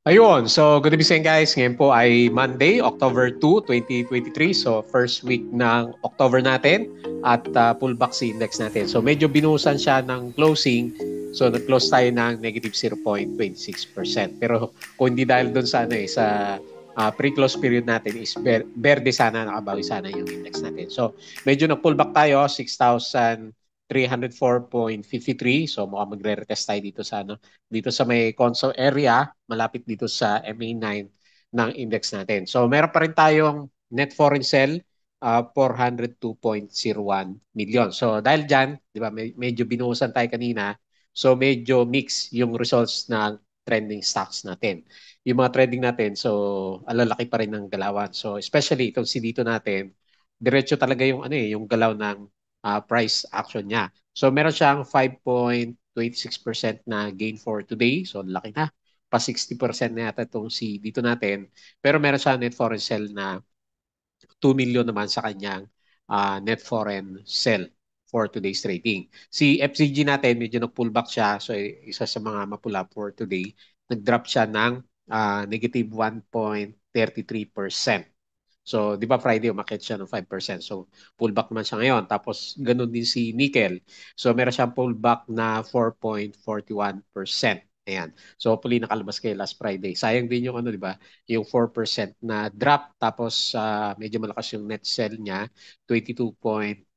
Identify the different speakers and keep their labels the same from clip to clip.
Speaker 1: Ayun, so good evening guys. Ngayon po ay Monday, October 2, 2023. So first week ng October natin at pullback si index natin. So medyo binuhusan siya ng closing. So nag-close tayo ng negative 0.26%. Pero kung hindi dahil doon sa pre-close period natin is berde sana, nakabawi sana yung index natin. So medyo nag-pullback tayo 6,304.53. So mukhang magre-retest tayo dito sa may console area, malapit dito sa MA9 ng index natin. So meron pa rin tayong net foreign sale, 402.01 million. So dahil dyan, di ba, medyo binuhusan tayo kanina, so medyo mix yung results ng trending stocks natin. Yung mga trending natin, so alalaki pa rin ng galawan. So especially itong si dito natin, diretso talaga yung yung galaw ng price action niya. So meron siyang 5.26% na gain for today. So laki na. Pa 60% na yata itong si dito natin. Pero meron siyang net foreign sale na 2 million naman sa kanyang net foreign sale for today's trading. Si FCG natin, medyo nag-pullback siya. So isa sa mga mapula for today. Nag-drop siya ng negative 1.33%. So, di ba Friday umakyat siya ng 5%. So, pullback naman siya ngayon. Tapos, ganun din si nickel. So, meron siyang pullback na 4.41%. Ayan. So, hopefully nakalabas kayo last Friday. Sayang din yung di ba? Yung 4% na drop. Tapos, medyo malakas yung net sell niya, 22.79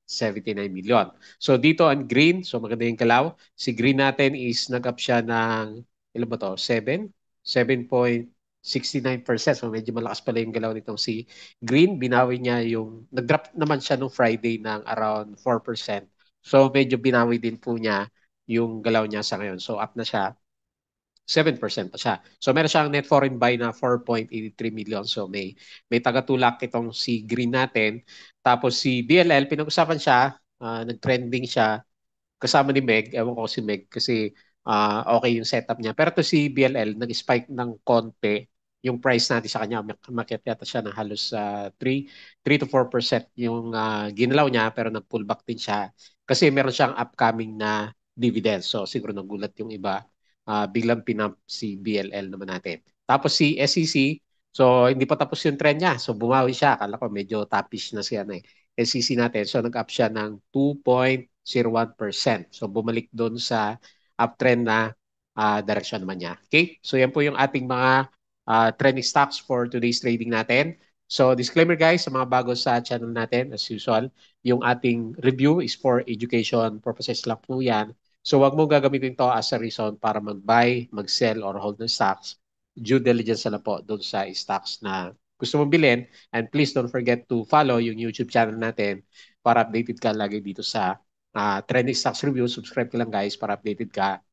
Speaker 1: million. So, dito ang green. So, maganda yung galaw. Si green natin is nag-up siya ng, ilan ba to? 7? 7.69%. So, medyo malakas pala yung galaw nitong si Green, binawi niya nag-drop naman siya nung Friday ng around 4%. So medyo binawi din po niya yung galaw niya sa ngayon. So up na siya, 7% pa siya. So meron siyang net foreign buy na 4.83 million. So may tagatulak itong si Green natin. Tapos si BLL, pinag-usapan siya, nag-trending siya kasama ni Meg. Ewan ko si Meg kasi okay yung setup niya. Pero to si BLL, nag-spike ng konti yung price natin sa kanya. Umakyat yata siya ng halos 3 to 4% yung ginalaw niya pero nag-pullback din siya kasi meron siyang upcoming na dividends. So siguro nagulat yung iba. Biglang pinump si BLL naman natin. Tapos si SEC, so hindi pa tapos yung trend niya. So bumawi siya. Akala ko medyo topish na siya na eh. SEC natin. So nag-up siya ng 2.01%. So bumalik doon sa uptrend na direction naman niya. Okay? So yan po yung ating mga trending stocks for today's trading natin. So disclaimer guys, sa mga bago sa channel natin, as usual, yung ating review is for education purposes lang po yan. So wag mo gagamitin to as a reason para mag-buy, mag-sell, or hold ng stocks. Due diligence na po doon sa stocks na gusto mong bilhin. And please don't forget to follow yung YouTube channel natin para updated ka lagi dito sa trending stocks review. Subscribe ka lang guys para updated ka.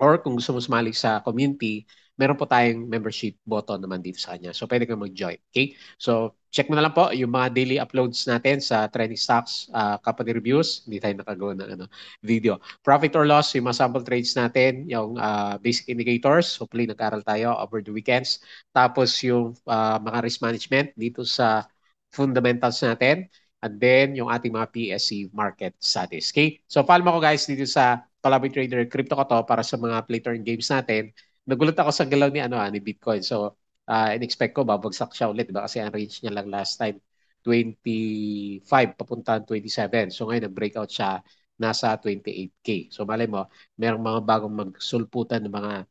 Speaker 1: Or kung gusto mo sumali sa community, meron po tayong membership button naman dito sa kanya. So, pwede kang mag-join. Okay? So, check mo na lang po yung mga daily uploads natin sa trending stocks, company reviews. Hindi tayo nakagawa ng video. Profit or loss, yung mga sample trades natin, yung basic indicators. Hopefully, nag-aral tayo over the weekends. Tapos, yung mga risk management dito sa fundamentals natin. And then, yung ating mga PSC market status. Okay? So, follow mo ko guys dito sa Kalaboy Trader Crypto ko to para sa mga play to earn games natin. Nagulat ako sa galaw ni Bitcoin. So, in-expect ko babagsak siya ulit, diba? Kasi ang range niya lang last time 25 papunta 27. So, ngayon nag-breakout siya nasa 28K. So, malay mo, merong mga bagong magsulputan ng mga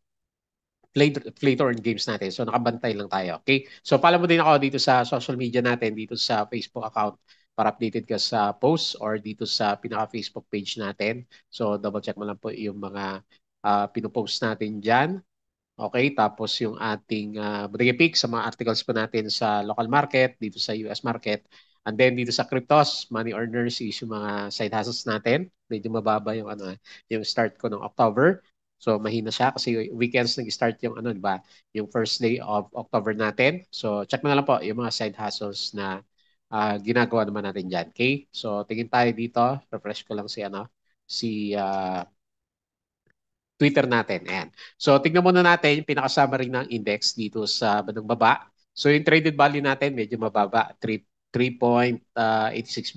Speaker 1: play to earn games natin. So, nakabantay lang tayo. Okay? So, follow mo din ako dito sa social media natin, dito sa Facebook account para updated ka sa posts or dito sa pinaka-Facebook page natin. So, double check mo lang po yung mga pinopost natin dyan. Okay, tapos yung ating Bodega Peak sa mga articles po natin sa local market, dito sa US market. And then dito sa cryptos, money earners is yung mga side hustles natin. Medyo mababa yung yung start ko ng October. So mahina siya kasi weekends nag-start yung di ba? Yung first day of October natin. So check mo na lang po yung mga side hustles na ginagawa naman natin diyan. Okay? So tingin tayo dito, refresh ko lang si Twitter natin. Ayan. So, tignan muna natin yung pinaka-summary ng index dito sa bandang baba. So, yung traded value natin medyo mababa, 3.86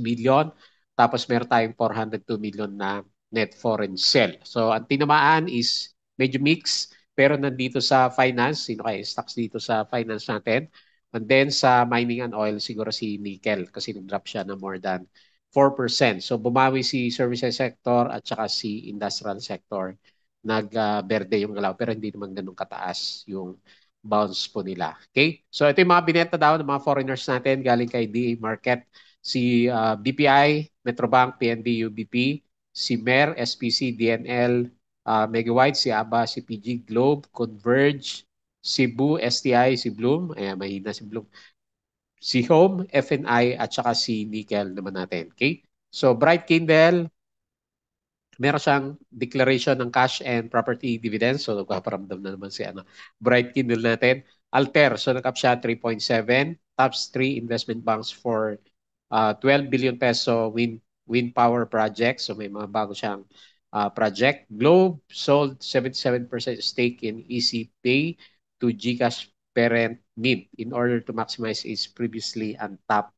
Speaker 1: billion. Tapos, meron tayong 402 million na net foreign sale. So, ang tinamaan is medyo mix. pero nandito sa finance, sino kaya stocks dito sa finance natin? And then sa mining and oil, siguro si nickel kasi nag-drop siya na more than 4%. So bumawi si services sector at saka si industrial sector. Nag-berde yung galaw pero hindi naman ganun kataas yung bounce po nila. Okay? So ito yung mga binenta daw ng mga foreigners natin galing kay DA Market. Si BPI, Metrobank, PNB, UBP, si MER, SPC, DNL, Megawide, si ABA, si PG, Globe, Converge, Cebu, STI, si Bloom. Ayan, mahina si Bloom. Si Home, FNI, at saka si Nickel naman natin. Okay? So, Bright Kindle, meron siyang declaration ng cash and property dividends. So, nagpaparamdam na naman si Bright Kindle natin. Alter, so nag-up siya 3.7. Tops 3 investment banks for 12 billion peso wind power project. So, may mga bago siyang project. Globe sold 77% stake in EC Pay to GCash parent Mint in order to maximize its previously untapped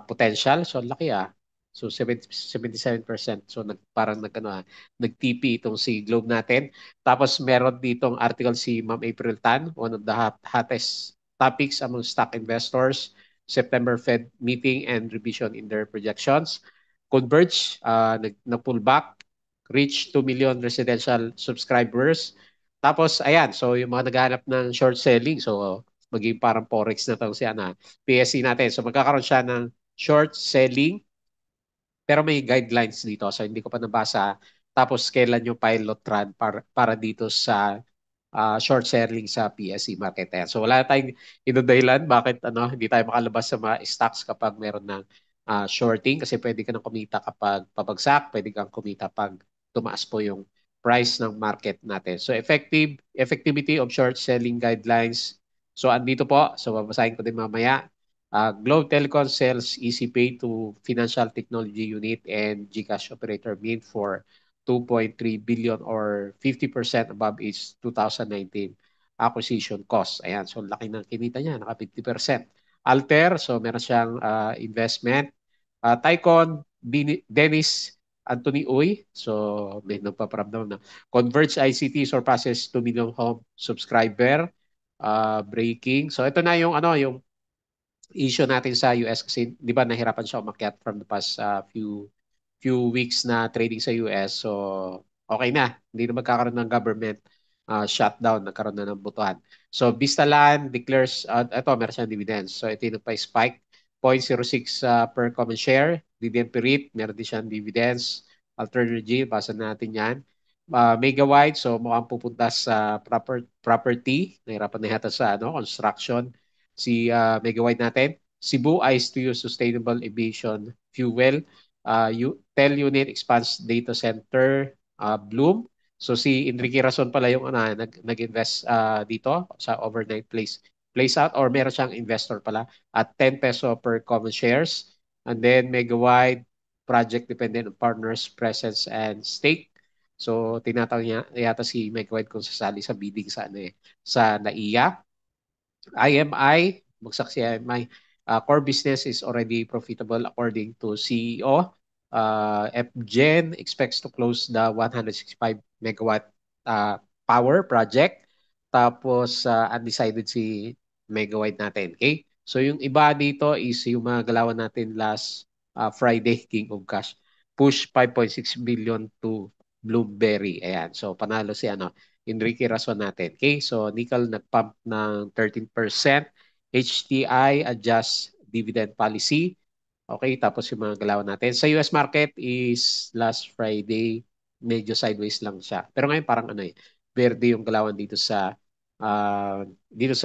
Speaker 1: potential. So, laki So 77%. So parang nag-TP itong si Globe natin. Tapos meron ditong article si Ma'am April Tan, one of the hottest topics among stock investors, September Fed meeting and revision in their projections. Converge, nag-pull back, reach 2 million residential subscribers. Tapos ayan, so yung mga naghahanap ng short selling, so maging parang forex na to si PSC natin. So magkakaroon siya ng short selling pero may guidelines dito. So hindi ko pa nabasa. Tapos kailan yung pilot run para dito sa short selling sa PSE market. Ayan. So wala tayong inudahilan bakit hindi tayo makalabas sa mga stocks kapag meron ng shorting kasi pwede ka nang kumita kapag pabagsak, pwede kang kumita pag tumaas po yung price ng market natin. So effectivity of short selling guidelines. So andito po, so babasahin ko din mamaya. Globe Telecom sells EasyPay to Financial Technology Unit and GCash Operator Mint for 2.3 billion or 50% above its 2019 acquisition cost. Ayan, so laki ng kinita niya, naka 50%. Alter, so meron siyang investment. Tycon, Dennis Anthony Uy, so may nagpaparamdam na. Converge ICT surpasses 2 million home subscriber. Breaking. So ito na yung yung issue natin sa US kasi 'di ba nahirapan siya umakyat from the past few weeks na trading sa US. So okay na, hindi na magkakaroon ng government shutdown, nagkaroon na ng butuhan. So Vistalan declares ito meron siyang dividends. So ito yung nagpa-spike 0.06 per common share. Dividend per REIT, meron din siyang dividends. Alternative, basa natin yan. Megawide, so mukhang pupunta sa property. Nahirapan na yata sa construction si Megawide natin. Cebu eyes to use sustainable aviation fuel. Tel unit expands data center. Bloom. So si Enrique Rason pala yung nag-invest dito sa overnight place out or meron siyang investor pala at 10 peso per common shares. And then Megawide project dependent on partners presence and stake. So tinatawag niya yata si Megawide kung sasali sa bidding sa NAIA. IMI, bagsak si IMI. Core business is already profitable according to CEO. FGen expects to close the 165 megawatt power project. Tapos undecided si megawatt natin. Okay? So yung iba dito is yung mga galawan natin last Friday, King of Cash. Push 5.6 billion to Blueberry. Ayan. So panalo si Enrique Rason natin. Okay? So nickel nag-pump ng 13%. HTI adjust dividend policy. Okay, tapos yung mga galawan natin. Sa US market is last Friday, medyo sideways lang siya. Pero ngayon parang verde yung galawan dito sa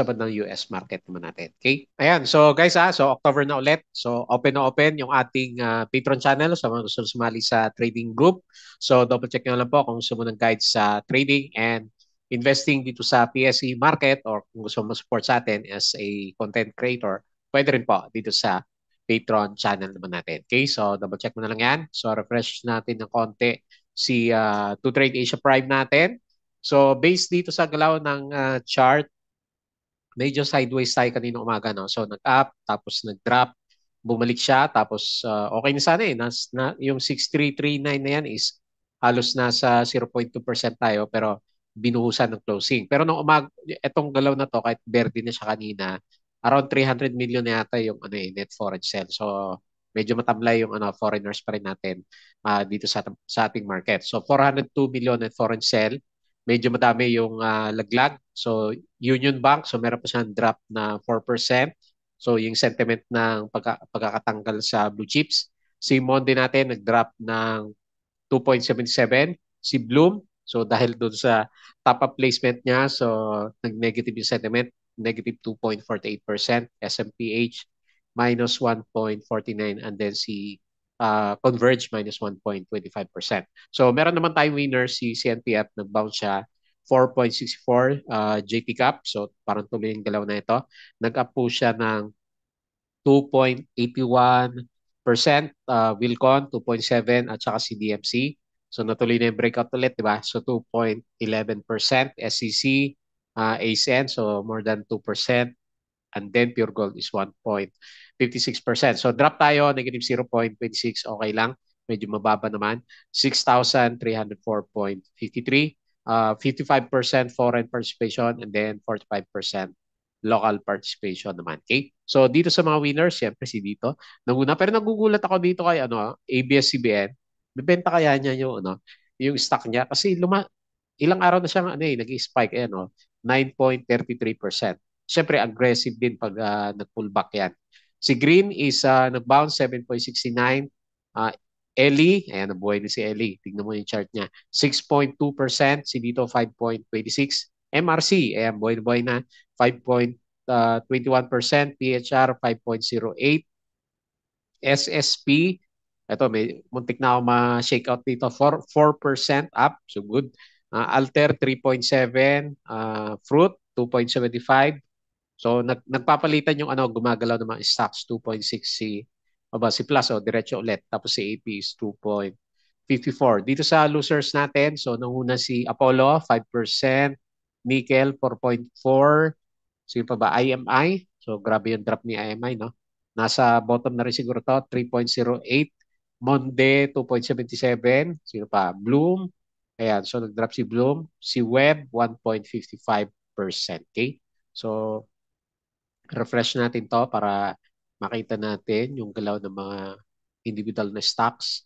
Speaker 1: bandang US market naman natin. Okay? Ayan, so guys so October na ulit. So open yung ating Patreon channel sa mga gusto sumali sa trading group. So double check nyo lang po kung gusto mo ng guide sa trading and investing dito sa PSE market or kung gusto mo support sa atin as a content creator, pwede rin po dito sa Patreon channel naman natin. Okay, so double check mo na lang yan. So refresh natin ng konti si To Trade Asia Prime natin. So based dito sa galaw ng chart, medyo sideways tayo kanina umaga. No? So nag-up, tapos nag-drop, bumalik siya, tapos okay na sana yung 6339 na yan is halos nasa 0.2% tayo pero binuhusan ng closing. Pero nung etong galaw na to, kahit verde na siya kanina, around 300 million na yata yung net foreign sale. So medyo matamlay yung foreigners pa rin natin dito sa ating market. So 402 million net foreign sale. Medyo madami yung laglag. So Union Bank, so meron pa siyang drop na 4%. So yung sentiment ng pagkakatanggal sa blue chips. Si Monde natin nag-drop ng 2.77. Si Bloom, so dahil doon sa top-up placement niya, so nag-negative yung sentiment, negative 2.48%. SMPH, minus 1.49. And then si Converge, minus 1.25%. So meron naman tayong winner, si CNTF, nag-bounce siya 4.64 JP Cap. So parang tuloy yung galaw na ito. Nag-up po siya ng 2.81%, Wilcon 2.7 at saka si DMC. So natuloy na yung breakout ulit, di ba? So 2.11%, SCC, ASN, so more than 2%, and then Pure Gold is 1.56%. So drop tayo, negative 0.26, okay lang. Medyo mababa naman. 6,304.53. 55% foreign participation and then 45% local participation naman. Okay? So dito sa mga winners, siyempre si dito. Nanguna, pero nagugulat ako dito kay ABS-CBN. Bibenta kaya niya yung stock niya kasi ilang araw na siyang nag-spike eh, 9.33%. Siyempre aggressive din pag nag-pullback yan. Si Green is nag-bounce 7.69. Ellie, ayan, nabuhay din si Ellie. Tignan mo yung chart niya. 6.2%. Si dito 5.26. MRC, ayan, buhay na 5.21%. PHR 5.08. SSP, ito may muntik na ako ma-shake out dito, 4% up, so good. Alter 3.7, Fruit 2.75. So nagpapalitan yung gumagalaw ng mga stocks 2.6 si Plus diretso ulit, tapos si AP is 2.54. Dito sa losers natin, so nanguna si Apollo 5%, Nickel 4.4, sino pa ba? IMI. So grabe yung drop ni IMI, no? Nasa bottom na rin siguro to, 3.08. Monde 2.77. Sino pa? Bloom. Ayan, so nag-drop si Bloom. Si Web 1.55%. Okay? So refresh natin to para makita natin yung galaw ng mga individual na stocks.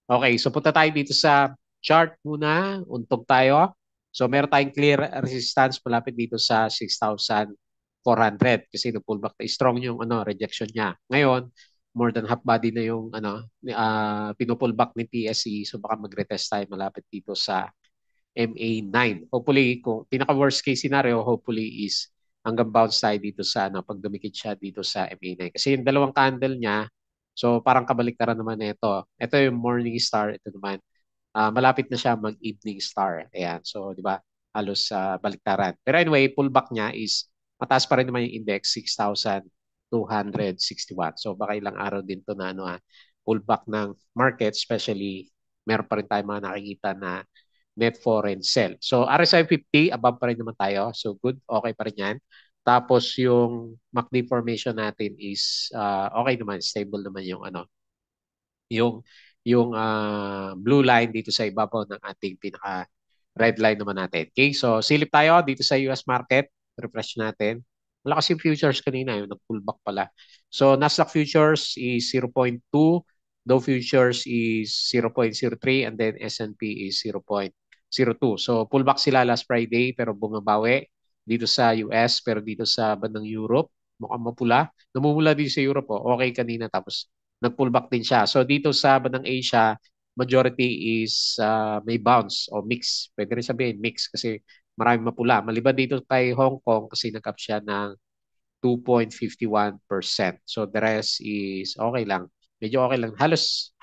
Speaker 1: Okay, so punta tayo dito sa chart muna. Untog tayo. So meron tayong clear resistance malapit dito sa 6,400 kasi nag-pullback na strong yung rejection niya. Ngayon, more than half body na yung pinupullback ni PSE. So baka mag-retest tayo malapit dito sa MA9. Hopefully, kung pinaka-worst case scenario, hopefully is hanggang bounce tayo dito sa pag dumikit siya dito sa MA9. Kasi yung dalawang candle niya, so parang kabaliktaran naman na ito. Ito yung morning star, ito naman. Malapit na siya mag-evening star. Ayan, so di ba? Halos baliktaran. Pero anyway, pullback niya is mataas pa rin naman yung index, 6,261. So baka ilang araw din to na pullback ng market, especially meron pa rin tayo mga nakikita na net foreign sell. So RSI 50, above pa rin naman tayo. So good, okay pa rin yan. Tapos yung MACD formation natin is okay naman, stable naman yung yung blue line dito sa ibabaw ng ating pinaka red line naman natin. Okay, so silip tayo dito sa US market. Refresh natin. Malakas yung futures kanina, yung nag-pullback pala. So Nasdaq futures is 0.2, Dow futures is 0.03, and then S&P is 0.02. So pullback sila last Friday pero bumabawi dito sa US, pero dito sa bandang Europe mukhang mapula. Namumula dito sa Europe, okay kanina, tapos nag-pullback din siya. So dito sa bandang Asia, majority is may bounce o mix. Pwede rin sabihin mix kasi maraming mapula. Maliban dito kay Hong Kong kasi nag-up siya ng 2.51%. So the rest is okay lang. Medyo okay lang. Halos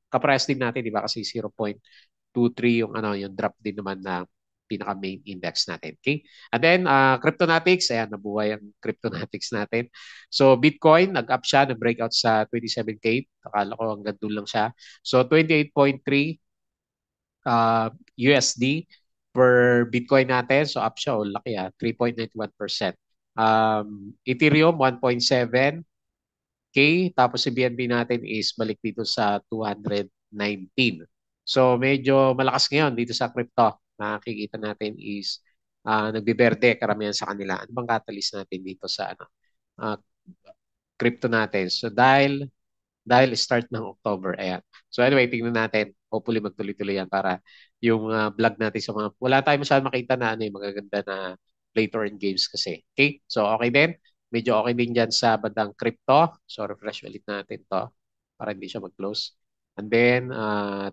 Speaker 1: kaparehas din natin, di ba? Kasi 0.23 yung drop din naman na pinaka main index natin. Okay? And then Cryptonautics, ayan, nabuhay ang Cryptonautics natin. So Bitcoin, nag-up siya, nag-breakout sa 27K. Akala ko hanggang doon lang siya. So 28.3 USD per Bitcoin natin. So up siya, laki 3.91%. Ethereum 1.7K, tapos si BNB natin is balik dito sa 219. So medyo malakas ngayon dito sa crypto. makikita natin is nagbiberde karamihan sa kanila. Ano bang catalyst natin dito sa ah, crypto natin? So dahil start ng October. Ayan. So anyway, tingnan natin. Hopefully magtuloy-tuloy yan para yung vlog natin sa mga... Wala tayong masyadong makita na magaganda na play to earn games kasi. Okay? So okay din. Medyo okay din dyan sa bandang crypto. So refresh ulit natin to para hindi siya mag-close. And then,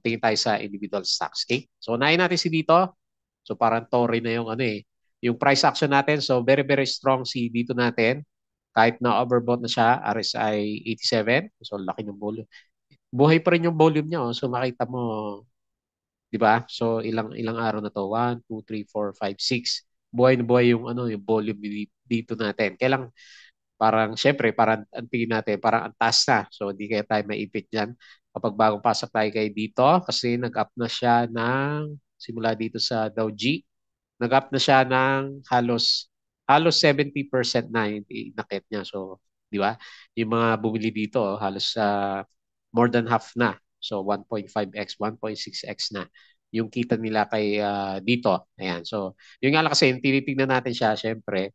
Speaker 1: tingin tayo sa individual stocks. Okay? So unahin natin si dito. So parang Tory na yung yung price action natin. So very, very strong si dito natin. Kahit na overbought na siya, RSI 87. So laki ng volume. Buhay pa rin yung volume niya. Oh. So makita mo, di ba? So ilang ilang araw na to? 1, 2, 3, 4, 5, 6. Buhay na buhay yung yung volume dito natin. Kailang parang syempre parang ang tingin natin parang ang taas na. So hindi kaya tayo maipit diyan kapag bagong pasok tayo kay dito kasi nag-up na siya ng simula dito sa Dow G. Nag-up na siya ng halos halos 70% na yung inakit niya. So, di ba? Yung mga bumili dito, halos more than half na. So, 1.5x, 1.6x na yung kita nila kay dito. Ayan. So, yung nga lang kasi, yung tinitingnan natin siya, syempre,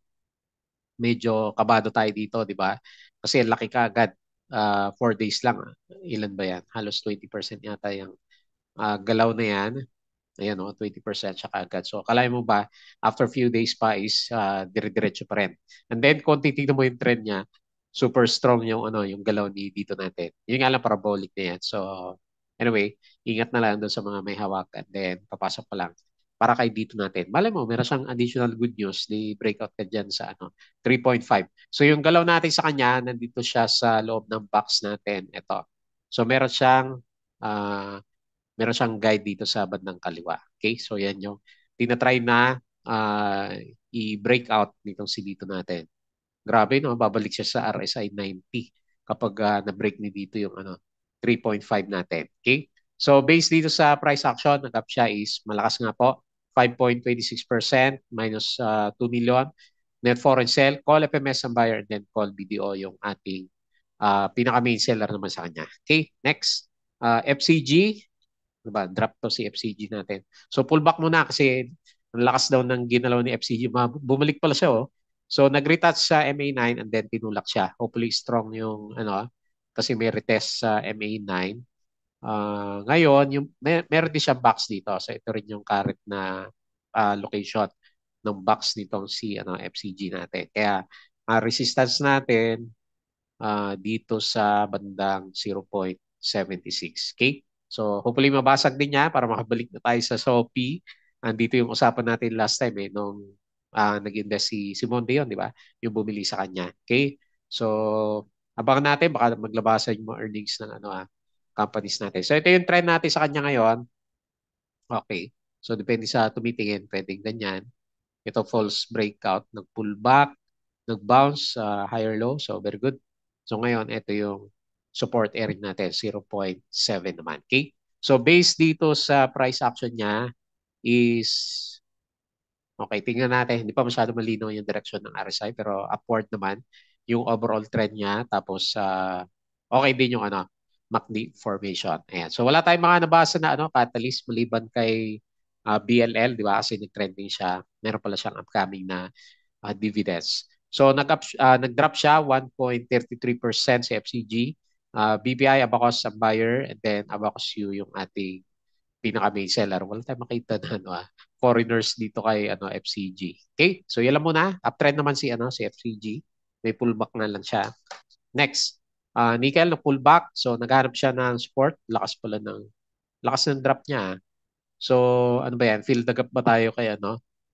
Speaker 1: medyo kabado tayo dito, di ba? Kasi laki ka agad. 4 days lang. Ilan ba yan? Halos 20% yata yung galaw na yan. Ayan o, 20% siya kaagad. So, akala mo ba, after few days pa is dire-diretso pa rin. And then, kung titignan mo yung trend niya, super strong yung, yung galaw ni dito natin. Yung nga lang, parabolic na yan. So, anyway, ingat na lang doon sa mga may hawak. And then, papasok pa lang para kay dito natin. Malay mo, meron siyang additional good news. Di breakout ka dyan sa 3.5. So, yung galaw natin sa kanya, nandito siya sa loob ng box natin. Ito. So, ah, meron siyang guide dito sa bandang kaliwa. Okay? So yan yung tinatry na i-breakout nitong si dito natin. Grabe, no? Babalik siya sa RSI 90 kapag na-break ni dito yung 3.5 natin. Okay? So based dito sa price action, nag-up siya is malakas nga po. 5.26% minus 2 million. Net foreign sell, call FMS ang buyer, and then call BDO yung ating pinaka-main seller naman sa kanya. Okay, next. FCG, diba? Drop to si FCG natin. So pullback muna kasi ang lakas daw ng ginalaw ni FCG. Bumalik pala siya oh. So nag-retouch sa MA9 and then tinulak siya. Hopefully strong yung kasi may retest sa MA9. Ngayon, meron din siyang box dito. So ito rin yung current na location ng box nitong si FCG natin. Kaya resistance natin dito sa bandang 0.76. Okay? So, hopefully mabasag din niya para makabalik na tayo sa Shopee. Andito yung usapan natin last time nung nag-invest si Monde yun, di ba? Yung bumili sa kanya. Okay? So, abangan natin, baka maglabasan yung mga earnings ng companies natin. So, ito yung trend natin sa kanya ngayon. Okay. So, depende sa tumitingin, pwedeng ganyan. Ito false breakout, nag-pullback, nag-bounce, higher low. So, very good. So, ngayon, ito yung support area natin, 0.7 naman. Okay? So, based dito sa price action niya is, okay, tingnan natin. Hindi pa masyado malinaw yung direction ng RSI, pero upward naman yung overall trend niya. Tapos, okay din yung MACD formation. Ayan. So, wala tayong mga nabasa na catalyst maliban kay BLL, di ba? Kasi nag-trending siya. Meron pala siyang upcoming na dividends. So nag-drop siya 1.33% si FCG. BPI, Abacus ang buyer, and then Abacus U yung ating pinaka-main seller. Wala tayong makita na foreigners dito kay FCG. Okay? So yan lang muna. Uptrend naman si FCG. May pullback na lang siya. Next, nickel na pullback. So naghanap siya ng support. Lakas ng drop niya. So, ano ba yan? Fill the gap ba tayo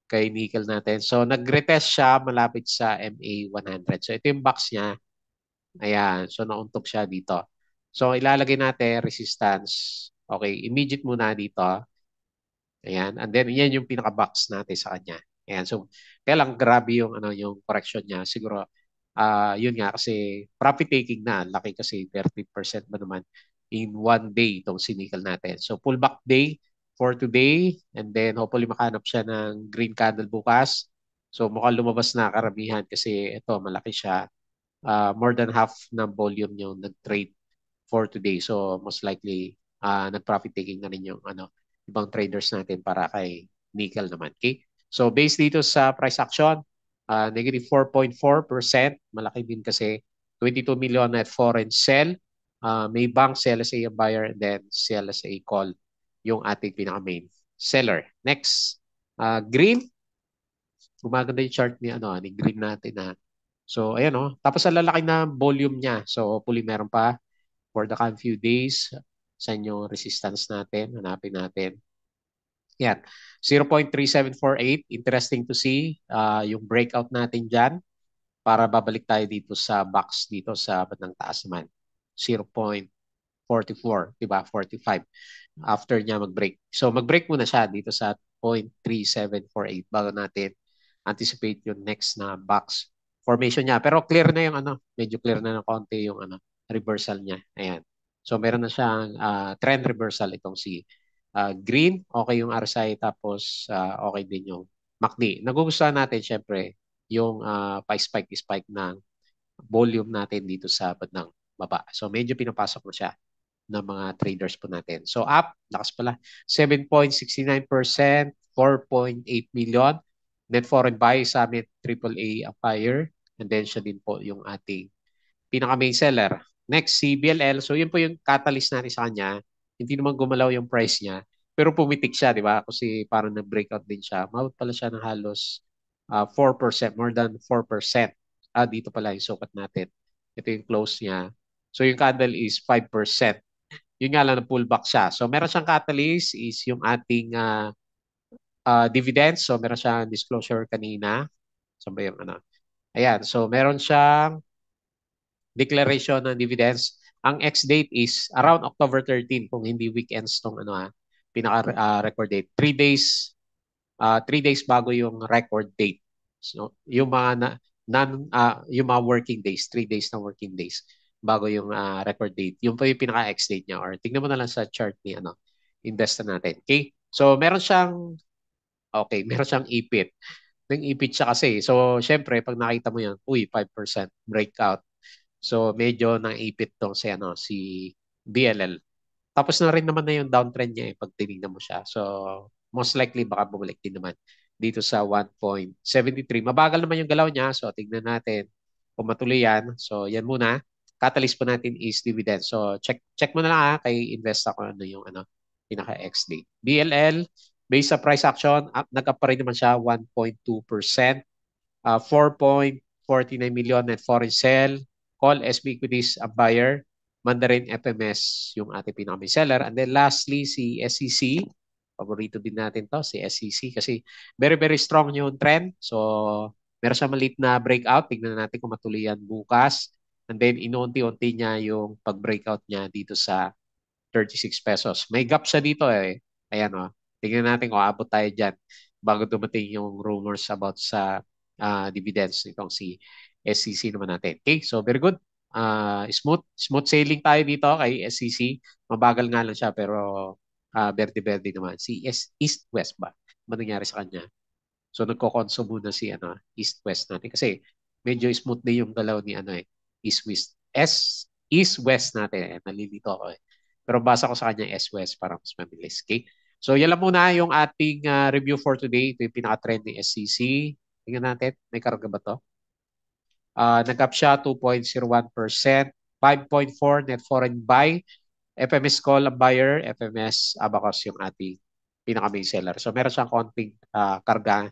Speaker 1: kay nickel natin? So, nag-retest siya malapit sa MA100. So, ito yung box niya. Ayan. So, nauntok siya dito. So, ilalagay natin resistance. Okay, immediate muna dito. Ayan. And then, yan yung pinaka-box natin sa kanya. Ayan. So, kaya lang grabe yung correction niya. Siguro, yun nga kasi profit taking na. Laki kasi 30% ba naman in one day itong sinikal natin. So, pullback day for today. And then, hopefully makahanap siya ng green candle bukas. So, mukhang lumabas na karamihan kasi ito, malaki siya. More than half ng volume yung nag-trade for today. So, most likely, nag-profit taking na rin yung ibang traders natin para kay nickel naman. Okay? So based dito sa price action, negative 4.4%. Malaki din kasi 22 million at foreign sell. May bank sell as a buyer and then sell as a call yung ating pinaka-main seller. Next, green. Gumaganda yung chart ni green natin na. So ayan oh. Tapos ang lalaki na volume niya. So hopefully meron pa for the coming few days. Saan yung resistance natin? Hanapin natin. Yan. 0.3748. Interesting to see yung breakout natin dyan para babalik tayo dito sa box dito sa bandang taas naman. 0.44, diba? 45 after niya mag-break. So mag-break muna siya dito sa 0.3748 bago natin anticipate yung next na box formation niya. Pero clear na yung medyo clear na ng konti yung reversal niya. Ayan. So meron na siyang trend reversal itong si green, okay yung RSI tapos okay din yung MACD. Nagugustuhan natin syempre yung pa-spike ng volume natin dito sa bandang baba. So medyo pinapasok na siya ng mga traders po natin. So up, lakas pala, 7.69%, 4.8 million. Net foreign buy sa amin, AAA Empire. And then siya din po yung ating pinaka-main seller. Next, si BLL. So yun po yung catalyst natin sa kanya. Hindi naman gumalaw yung price niya. Pero pumitik siya, di ba? Kasi parang nag-breakout din siya. Mawag pala siya ng halos 4%, more than 4%. Dito pala yung sukat natin. Ito yung close niya. So yung candle is 5%. Yun nga lang na pullback siya. So meron siyang catalyst is yung ating dividends. So meron siyang disclosure kanina. So ba yung Ayan. So meron siyang declaration ng dividends. Ang ex-date is around October 13 kung hindi weekends tong pinaka-record date. 3 days 3 days bago yung record date. So yung mga yung mga working days, 3 days na working days bago yung record date. Yung po yung pinaka-ex date niya or tingnan mo na lang sa chart ni investor natin. Okay? So meron siyang ipit. Nang ipit siya kasi. So syempre pag nakita mo yan, 5% breakout. So medyo nang ipit tong si BLL. Tapos na rin naman na yung downtrend niya pag tinignan mo siya. So most likely baka bumalik din naman dito sa 1.73. Mabagal naman yung galaw niya. So tignan natin kung matuloy yan. So yan muna. Catalyst po natin is dividend. So check mo na lang kay Investa kung ano yung pinaka-XD. BLL, based sa price action, nag-up pa rin naman siya 1.2%. 4.49 million net foreign sell. Call SB equities a buyer. Mandarin FMS yung ating pinaka-main seller. And then lastly, si SEC. Paborito din natin to, si SEC. Kasi very, very strong yung trend. So, meron siya maliit na breakout. Tignan natin kung matuloy yan bukas. And then, inuunti-unti niya yung pag-breakout niya dito sa 36 pesos. May gap siya dito eh. Ayan o. Tignan natin kung abot tayo dyan bago dumating yung rumors about sa dividends nitong si SEC naman natin. Okay, so very good. Smooth sailing tayo dito kay SEC. Mabagal nga lang siya pero verde-verde naman. Si East-West ba? Ano nangyari sa kanya? So nagko-consume muna si East-West natin kasi medyo smooth din yung galaw ni East-West. East-West natin. Nalilito ako eh. Pero basa ko sa kanya S-West para mas mabilis. Okay? So yan lang muna yung ating review for today. Ito yung pinaka-trend ni SEC. Tingnan natin. May karga ba to? Nag-up siya 2.01%. 5.4 net foreign buy. FMS call ang buyer. FMS Abacus yung ating pinaka-main seller. So meron siyang konting karga.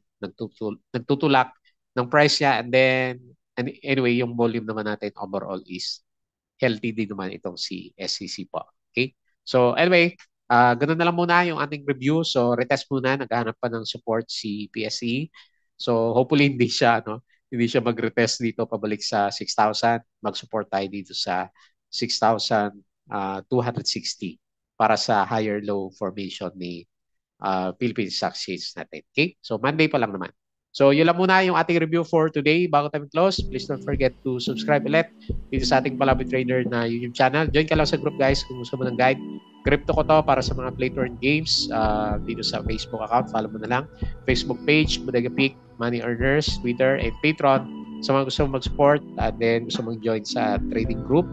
Speaker 1: Nagtutulak ng price niya. And then, anyway, yung volume naman natin overall is healthy din naman itong si SEC po. Okay? So anyway, ganun na lang muna yung ating review. So retest muna, naghahanap pa ng support si PSE. So hopefully hindi siya mag-retest dito pabalik sa 6,000. Mag-support tayo dito sa 6,260 para sa higher low formation ni Philippine Stock Exchange natin. Okay? So Monday pa lang naman. So yun lang muna yung ating review for today. Bago tayo close, please don't forget to subscribe ulit dito sa ating Palaboy Trader na YouTube channel. Join ka lang sa group guys kung gusto mo ng guide. Crypto ko to para sa mga play to earn games dito sa Facebook account. Follow mo na lang. Facebook page, Bodega Peak, Money Earners, Twitter, and Patreon. Sa mga gusto mag-support at then gusto mag-join sa trading group,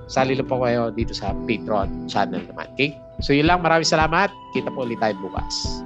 Speaker 1: sali lang po kayo dito sa Patreon channel naman. Okay? So yun lang. Maraming salamat. Kita po ulit tayo bukas.